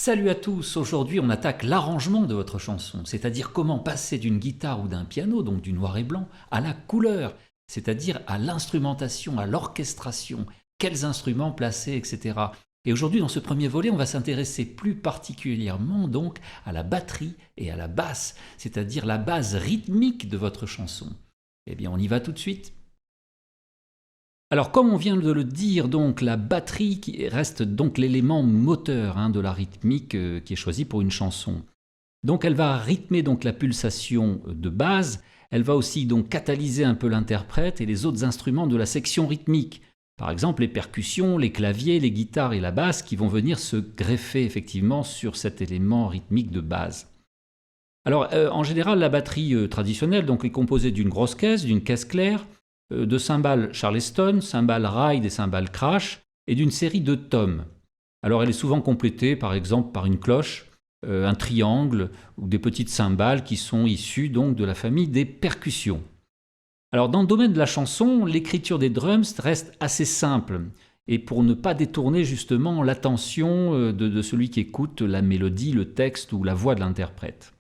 Salut à tous, aujourd'hui on attaque l'arrangement de votre chanson, c'est-à-dire comment passer d'une guitare ou d'un piano, donc du noir et blanc, à la couleur, c'est-à-dire à l'instrumentation, à l'orchestration, quels instruments placer, etc. Et aujourd'hui dans ce premier volet on va s'intéresser plus particulièrement donc à la batterie et à la basse, c'est-à-dire la base rythmique de votre chanson. Eh bien on y va tout de suite. Alors comme on vient de le dire, donc la batterie qui reste donc l'élément moteur de la rythmique qui est choisi pour une chanson. Donc elle va rythmer donc la pulsation de base, elle va aussi donc catalyser un peu l'interprète et les autres instruments de la section rythmique. Par exemple les percussions, les claviers, les guitares et la basse qui vont venir se greffer effectivement sur cet élément rythmique de base. Alors en général la batterie traditionnelle donc, est composée d'une grosse caisse, d'une caisse claire, de cymbales Charleston, cymbales ride et cymbales crash, et d'une série de toms. Alors elle est souvent complétée par exemple par une cloche, un triangle ou des petites cymbales qui sont issues donc de la famille des percussions. Alors dans le domaine de la chanson, l'écriture des drums reste assez simple, et pour ne pas détourner justement l'attention de celui qui écoute la mélodie, le texte ou la voix de l'interprète.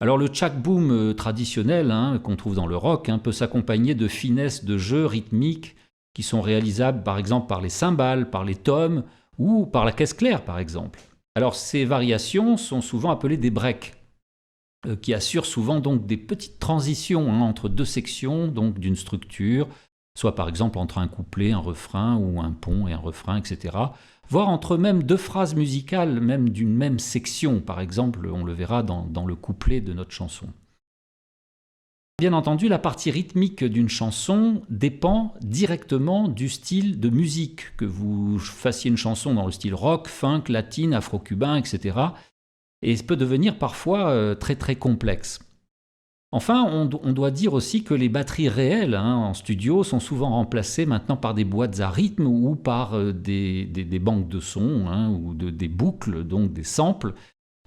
Alors le tchak boom traditionnel qu'on trouve dans le rock peut s'accompagner de finesses de jeu rythmiques qui sont réalisables par exemple par les cymbales, par les toms ou par la caisse claire par exemple. Alors ces variations sont souvent appelées des breaks qui assurent souvent donc des petites transitions entre deux sections donc d'une structure, soit par exemple entre un couplet, un refrain ou un pont et un refrain, etc. Voire entre même deux phrases musicales, même d'une même section, par exemple, on le verra dans le couplet de notre chanson. Bien entendu, la partie rythmique d'une chanson dépend directement du style de musique, que vous fassiez une chanson dans le style rock, funk, latine, afro-cubain, etc. Et peut devenir parfois très très complexe. Enfin, on doit dire aussi que les batteries réelles en studio sont souvent remplacées maintenant par des boîtes à rythme ou par des banques de sons ou des boucles, donc des samples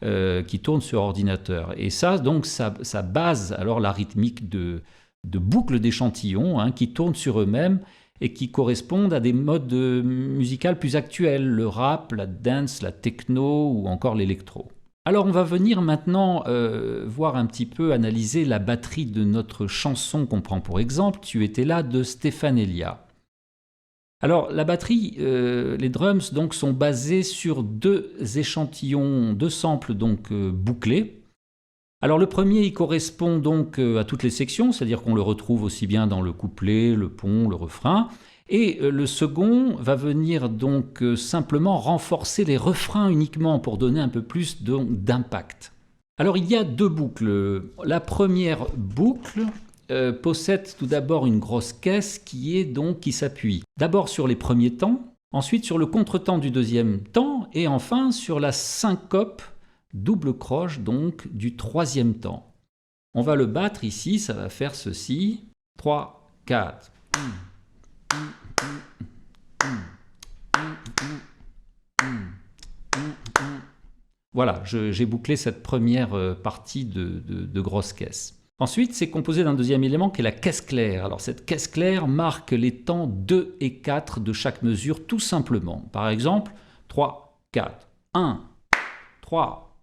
qui tournent sur ordinateur. Et ça, donc, ça base alors la rythmique de boucles d'échantillons qui tournent sur eux-mêmes et qui correspondent à des modes musicaux plus actuels, le rap, la dance, la techno ou encore l'électro. Alors on va venir maintenant voir un petit peu, analyser la batterie de notre chanson qu'on prend pour exemple, Tu étais là de Stéphane Elia. Alors la batterie, les drums donc sont basés sur deux échantillons, deux samples donc bouclés. Alors le premier il correspond donc à toutes les sections, c'est-à-dire qu'on le retrouve aussi bien dans le couplet, le pont, le refrain. Et le second va venir donc simplement renforcer les refrains uniquement pour donner un peu plus d'impact. Alors il y a deux boucles. La première boucle possède tout d'abord une grosse caisse qui s'appuie d'abord sur les premiers temps, ensuite sur le contretemps du deuxième temps et enfin sur la syncope double croche donc du troisième temps. On va le battre ici, ça va faire ceci. 3, 4. Voilà, j'ai bouclé cette première partie de grosse caisse. Ensuite, c'est composé d'un deuxième élément qui est la caisse claire. Alors cette caisse claire marque les temps 2 et 4 de chaque mesure tout simplement. Par exemple, 3, 4, 1, 3.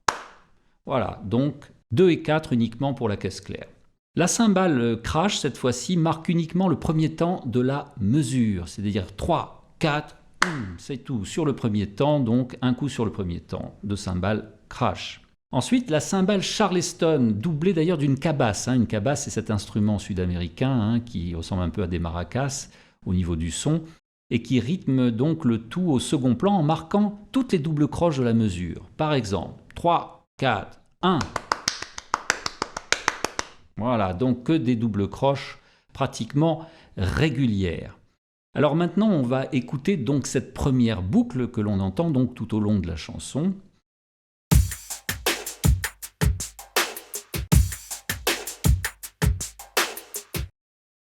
Voilà, donc 2 et 4 uniquement pour la caisse claire. La cymbale crash, cette fois-ci, marque uniquement le premier temps de la mesure, c'est-à-dire 3, 4, c'est tout, sur le premier temps, donc un coup sur le premier temps de cymbale crash. Ensuite, la cymbale Charleston, doublée d'ailleurs d'une cabasse. Une cabasse, c'est cet instrument sud-américain qui ressemble un peu à des maracas au niveau du son, et qui rythme donc le tout au second plan en marquant toutes les doubles croches de la mesure. Par exemple, 3, 4, 1. Voilà, donc que des doubles croches pratiquement régulières. Alors maintenant, on va écouter donc cette première boucle que l'on entend donc tout au long de la chanson.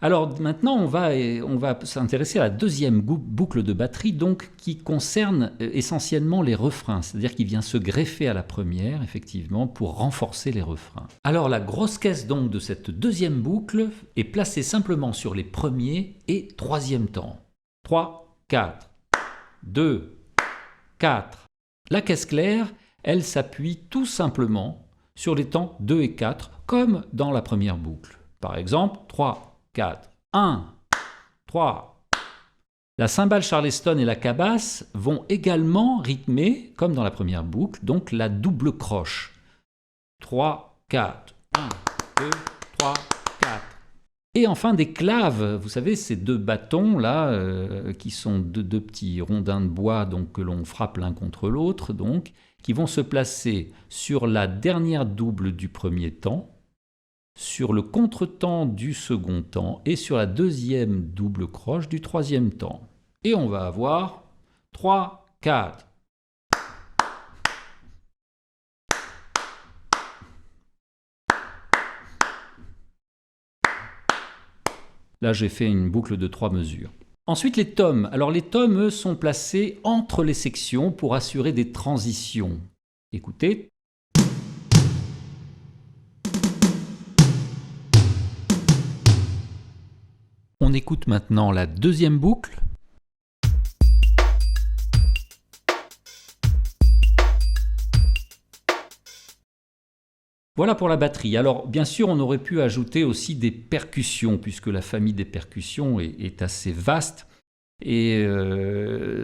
Alors maintenant, on va s'intéresser à la deuxième boucle de batterie donc, qui concerne essentiellement les refrains, c'est-à-dire qui vient se greffer à la première, effectivement, pour renforcer les refrains. Alors la grosse caisse donc de cette deuxième boucle est placée simplement sur les premiers et troisième temps. 3, 4, 2, 4. La caisse claire, elle s'appuie tout simplement sur les temps 2 et 4, comme dans la première boucle. Par exemple, 3, 4, 1, 3. La cymbale charleston et la cabasse vont également rythmer, comme dans la première boucle, donc la double croche. 3, 4, 1, 2, 3, 4. Et enfin des claves, vous savez, ces deux bâtons là, qui sont deux petits rondins de bois donc, que l'on frappe l'un contre l'autre, donc, qui vont se placer sur la dernière double du premier temps, sur le contretemps du second temps et sur la deuxième double croche du troisième temps. Et on va avoir 3, 4. Là, j'ai fait une boucle de 3 mesures. Ensuite, les tomes. Alors, les tomes, eux, sont placés entre les sections pour assurer des transitions. Écoutez. On écoute maintenant la deuxième boucle. Voilà pour la batterie. Alors, bien sûr, on aurait pu ajouter aussi des percussions, puisque la famille des percussions est assez vaste. Et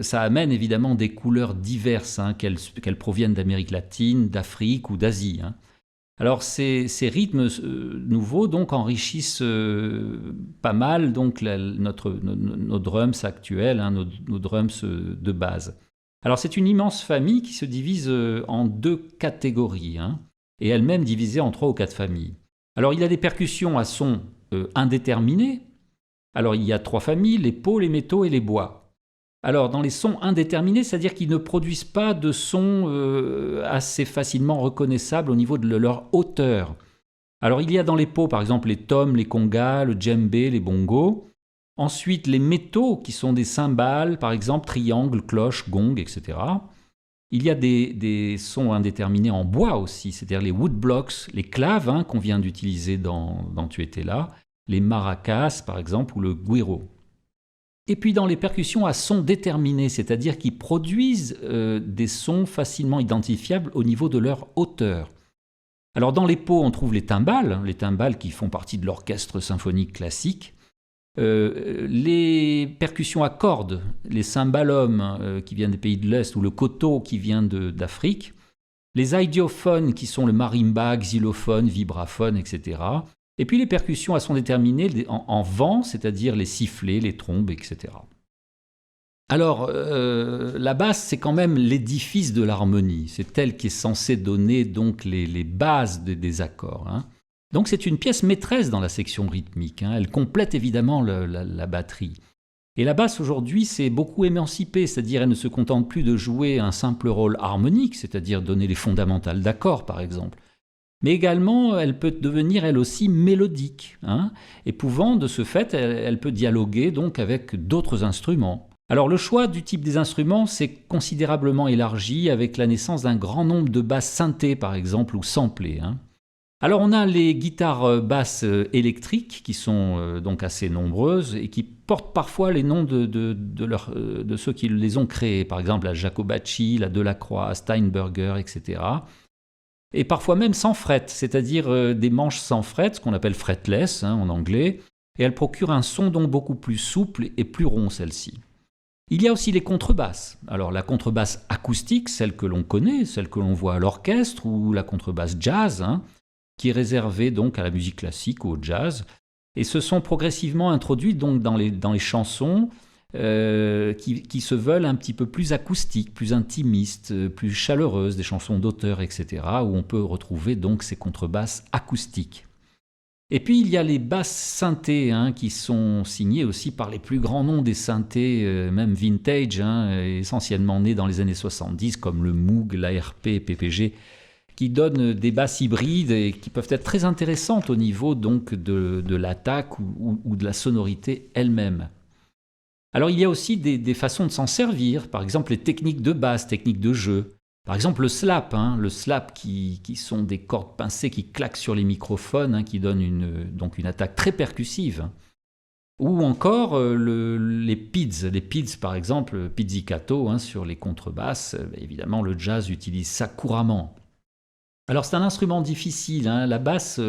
ça amène évidemment des couleurs diverses, hein, qu'elles proviennent d'Amérique latine, d'Afrique ou d'Asie. Hein. Alors, ces rythmes nouveaux donc, enrichissent pas mal donc, nos drums actuels, hein, nos drums de base. Alors, c'est une immense famille qui se divise en 2 catégories. Hein, et elle-même divisée en 3 ou 4 familles. Alors il y a des percussions à son indéterminé. Alors il y a 3 familles, les pots, les métaux et les bois. Alors dans les sons indéterminés, c'est-à-dire qu'ils ne produisent pas de sons assez facilement reconnaissables au niveau de leur hauteur. Alors il y a dans les pots par exemple les toms, les congas, le djembé, les bongos. Ensuite les métaux qui sont des cymbales, par exemple triangles, cloches, gongs, etc. Il y a des sons indéterminés en bois aussi, c'est-à-dire les woodblocks, les claves hein, qu'on vient d'utiliser dans Tu étais là, les maracas par exemple ou le güiro. Et puis dans les percussions à sons déterminés, c'est-à-dire qui produisent des sons facilement identifiables au niveau de leur hauteur. Alors dans les pots, on trouve les timbales qui font partie de l'orchestre symphonique classique. Les percussions à cordes, les cymbalums qui viennent des pays de l'Est ou le koto qui vient d'Afrique, les idiophones qui sont le marimba, xylophone, vibraphone, etc. Et puis les percussions à son déterminé en vent, c'est-à-dire les sifflets, les trombes, etc. Alors, la basse, c'est quand même l'édifice de l'harmonie. C'est elle qui est censée donner donc les bases des accords. Hein. Donc c'est une pièce maîtresse dans la section rythmique. Hein. Elle complète évidemment la batterie. Et la basse aujourd'hui s'est beaucoup émancipée, c'est-à-dire elle ne se contente plus de jouer un simple rôle harmonique, c'est-à-dire donner les fondamentales d'accords par exemple. Mais également elle peut devenir elle aussi mélodique, hein, et pouvant de ce fait elle peut dialoguer donc avec d'autres instruments. Alors le choix du type des instruments s'est considérablement élargi avec la naissance d'un grand nombre de basses synthés par exemple ou samplées. Hein. Alors on a les guitares basses électriques qui sont donc assez nombreuses et qui portent parfois les noms de ceux qui les ont créées, par exemple la Jacobacci, la Delacroix, Steinberger, etc. Et parfois même sans fret, c'est-à-dire des manches sans fret, ce qu'on appelle fretless hein, en anglais, et elles procurent un son donc beaucoup plus souple et plus rond celle-ci. Il y a aussi les contrebasses. Alors la contrebasse acoustique, celle que l'on connaît, celle que l'on voit à l'orchestre, ou la contrebasse jazz, hein, qui est réservée donc à la musique classique ou au jazz, et se sont progressivement introduites donc dans les chansons qui se veulent un petit peu plus acoustiques, plus intimistes, plus chaleureuses, des chansons d'auteur, etc., où on peut retrouver donc ces contrebasses acoustiques. Et puis il y a les basses synthés hein, qui sont signées aussi par les plus grands noms des synthés, même vintage, hein, essentiellement nés dans les années 70, comme le Moog, l'ARP, PPG, qui donnent des basses hybrides et qui peuvent être très intéressantes au niveau donc de l'attaque ou de la sonorité elle-même. Alors il y a aussi des façons de s'en servir, par exemple les techniques de basse, techniques de jeu. Par exemple le slap qui sont des cordes pincées qui claquent sur les microphones, hein, qui donnent donc une attaque très percussive. Ou encore les PIDs. Les PIDs, par exemple, pizzicato, hein, sur les contrebasses. Évidemment, le jazz utilise ça couramment. Alors, c'est un instrument difficile. Hein. La basse,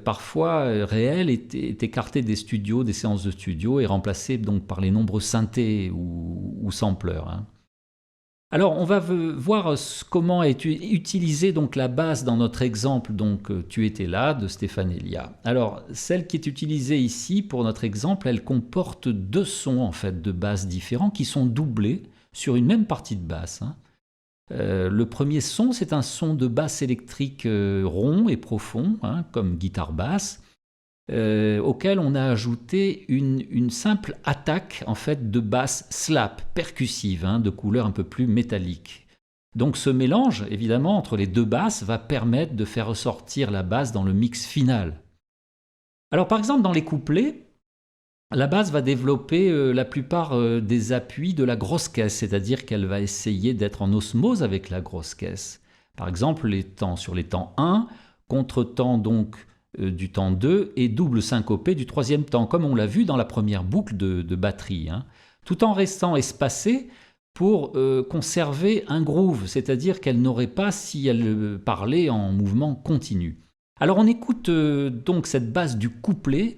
parfois réelle, est écartée des studios, des séances de studio, et remplacée donc par les nombreux synthés ou sampleurs. Hein. Alors, on va voir comment est utilisée donc la basse dans notre exemple. Donc, Tu étais là de Stéphane Elia. Alors, celle qui est utilisée ici pour notre exemple, elle comporte deux sons en fait de basse différents qui sont doublés sur une même partie de basse. Hein. Le premier son, c'est un son de basse électrique rond et profond, hein, comme guitare basse, auquel on a ajouté une simple attaque en fait de basse slap, percussive, hein, de couleur un peu plus métallique. Donc ce mélange, évidemment, entre les deux basses va permettre de faire ressortir la basse dans le mix final. Alors par exemple, dans les couplets, la basse va développer la plupart des appuis de la grosse caisse, c'est-à-dire qu'elle va essayer d'être en osmose avec la grosse caisse. Par exemple, sur les temps 1, contre-temps donc du temps 2 et double syncopé du troisième temps, comme on l'a vu dans la première boucle de batterie, hein, tout en restant espacée pour conserver un groove, c'est-à-dire qu'elle n'aurait pas si elle parlait en mouvement continu. Alors on écoute donc cette basse du couplet.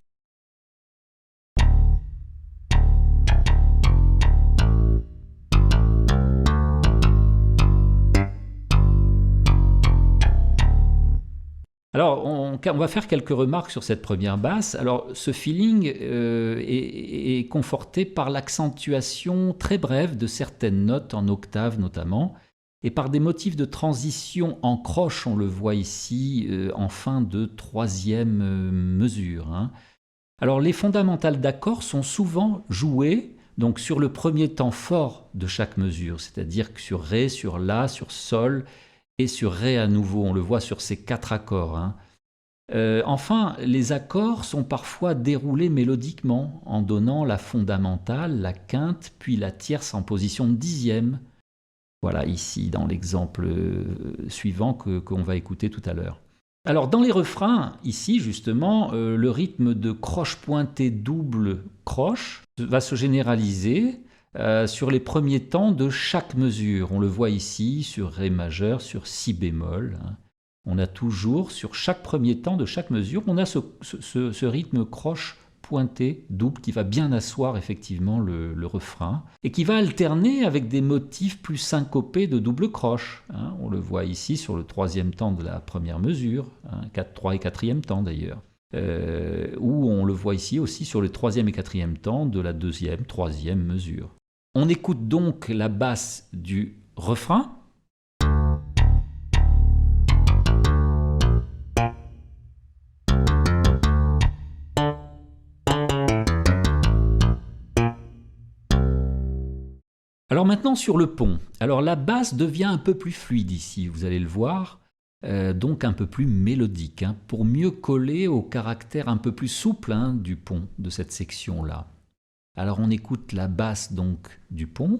Alors, on va faire quelques remarques sur cette première basse. Alors, ce feeling est conforté par l'accentuation très brève de certaines notes en octave notamment, et par des motifs de transition en croche, on le voit ici, en fin de troisième mesure. Hein. Alors, les fondamentales d'accords sont souvent jouées donc sur le premier temps fort de chaque mesure, c'est-à-dire que sur Ré, sur La, sur Sol, et sur Ré à nouveau, on le voit sur ces 4 accords. Hein. Enfin, les accords sont parfois déroulés mélodiquement en donnant la fondamentale, la quinte, puis la tierce en position de dixième. Voilà ici dans l'exemple suivant qu'on va écouter tout à l'heure. Alors dans les refrains, ici justement, le rythme de croche pointée double croche va se généraliser sur les premiers temps de chaque mesure. On le voit ici sur Ré majeur, sur Si bémol. Hein. On a toujours, sur chaque premier temps de chaque mesure, on a ce rythme croche pointé double qui va bien asseoir effectivement le refrain et qui va alterner avec des motifs plus syncopés de double croche. Hein. On le voit ici sur le troisième temps de la première mesure, hein, 3 et quatrième temps d'ailleurs. Ou on le voit ici aussi sur le troisième et quatrième temps de la deuxième, troisième mesure. On écoute donc la basse du refrain. Alors maintenant sur le pont. Alors la basse devient un peu plus fluide ici, vous allez le voir, donc un peu plus mélodique, hein, pour mieux coller au caractère un peu plus souple hein, du pont, de cette section-là. Alors on écoute la basse donc du pont.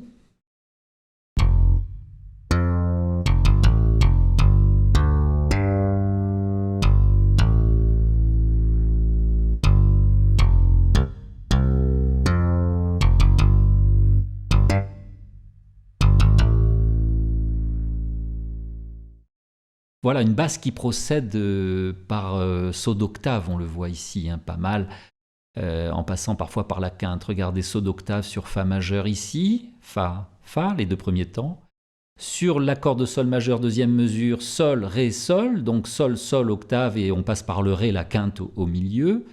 Voilà une basse qui procède par saut d'octave, on le voit ici, hein, pas mal. En passant parfois par la quinte. Regardez, saut d'octave sur Fa majeur ici, Fa, Fa, les deux premiers temps. Sur l'accord de Sol majeur, deuxième mesure, Sol, Ré, Sol, donc Sol, Sol, octave, et on passe par le Ré, la quinte au milieu.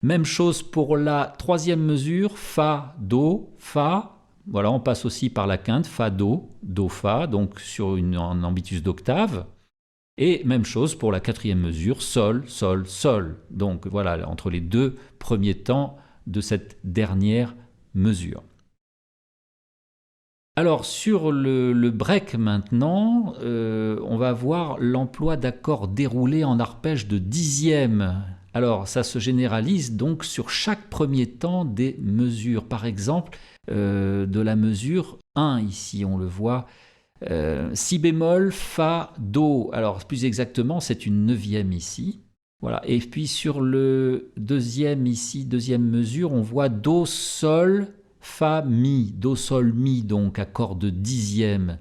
Même chose pour la troisième mesure, Fa, Do, Fa. Voilà, on passe aussi par la quinte, Fa, Do, Do, Fa, donc sur un ambitus d'octave. Et même chose pour la quatrième mesure, Sol, Sol, Sol. Donc voilà, entre les deux premiers temps de cette dernière mesure. Alors sur le break maintenant, on va voir l'emploi d'accords déroulés en arpège de dixième. Alors ça se généralise donc sur chaque premier temps des mesures. Par exemple, de la mesure 1 ici, on le voit. Si bémol, Fa, Do. Alors plus exactement, c'est une neuvième ici. Voilà. Et puis sur le deuxième ici, deuxième mesure, on voit Do, Sol, Fa, Mi. Do, Sol, Mi, donc accord de dixième.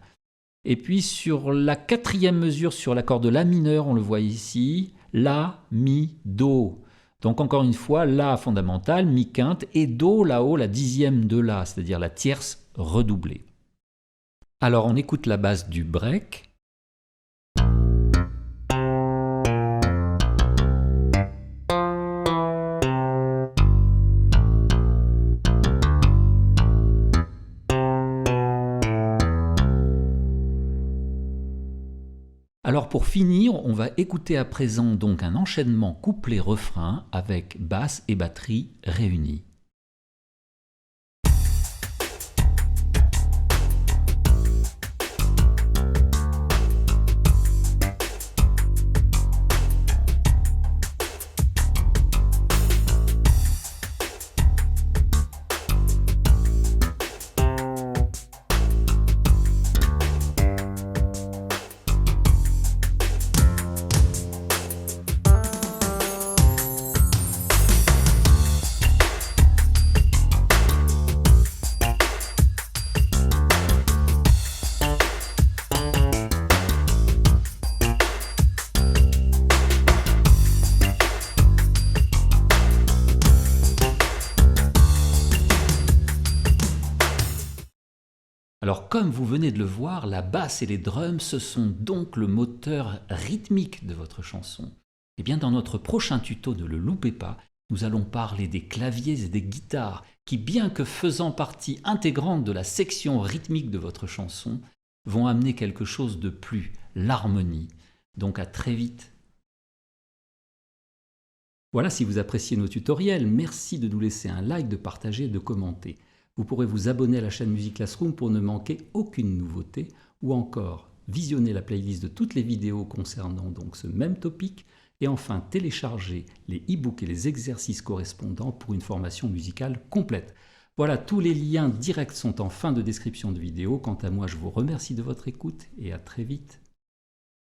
Et puis sur la quatrième mesure, sur l'accord de La mineur, on le voit ici, La, Mi, Do. Donc encore une fois, La fondamental, Mi quinte, et Do là-haut, la dixième de La, c'est-à-dire la tierce redoublée. Alors on écoute la basse du break. Alors pour finir, on va écouter à présent donc un enchaînement couplet-refrain avec basse et batterie réunies. Alors comme vous venez de le voir, la basse et les drums, ce sont donc le moteur rythmique de votre chanson. Et bien dans notre prochain tuto, ne le loupez pas, nous allons parler des claviers et des guitares qui, bien que faisant partie intégrante de la section rythmique de votre chanson, vont amener quelque chose de plus, l'harmonie. Donc à très vite. Voilà, si vous appréciez nos tutoriels, merci de nous laisser un like, de partager et de commenter. Vous pourrez vous abonner à la chaîne Music Classroom pour ne manquer aucune nouveauté, ou encore visionner la playlist de toutes les vidéos concernant donc ce même topic, et enfin télécharger les e-books et les exercices correspondants pour une formation musicale complète. Voilà, tous les liens directs sont en fin de description de vidéo. Quant à moi, je vous remercie de votre écoute et à très vite.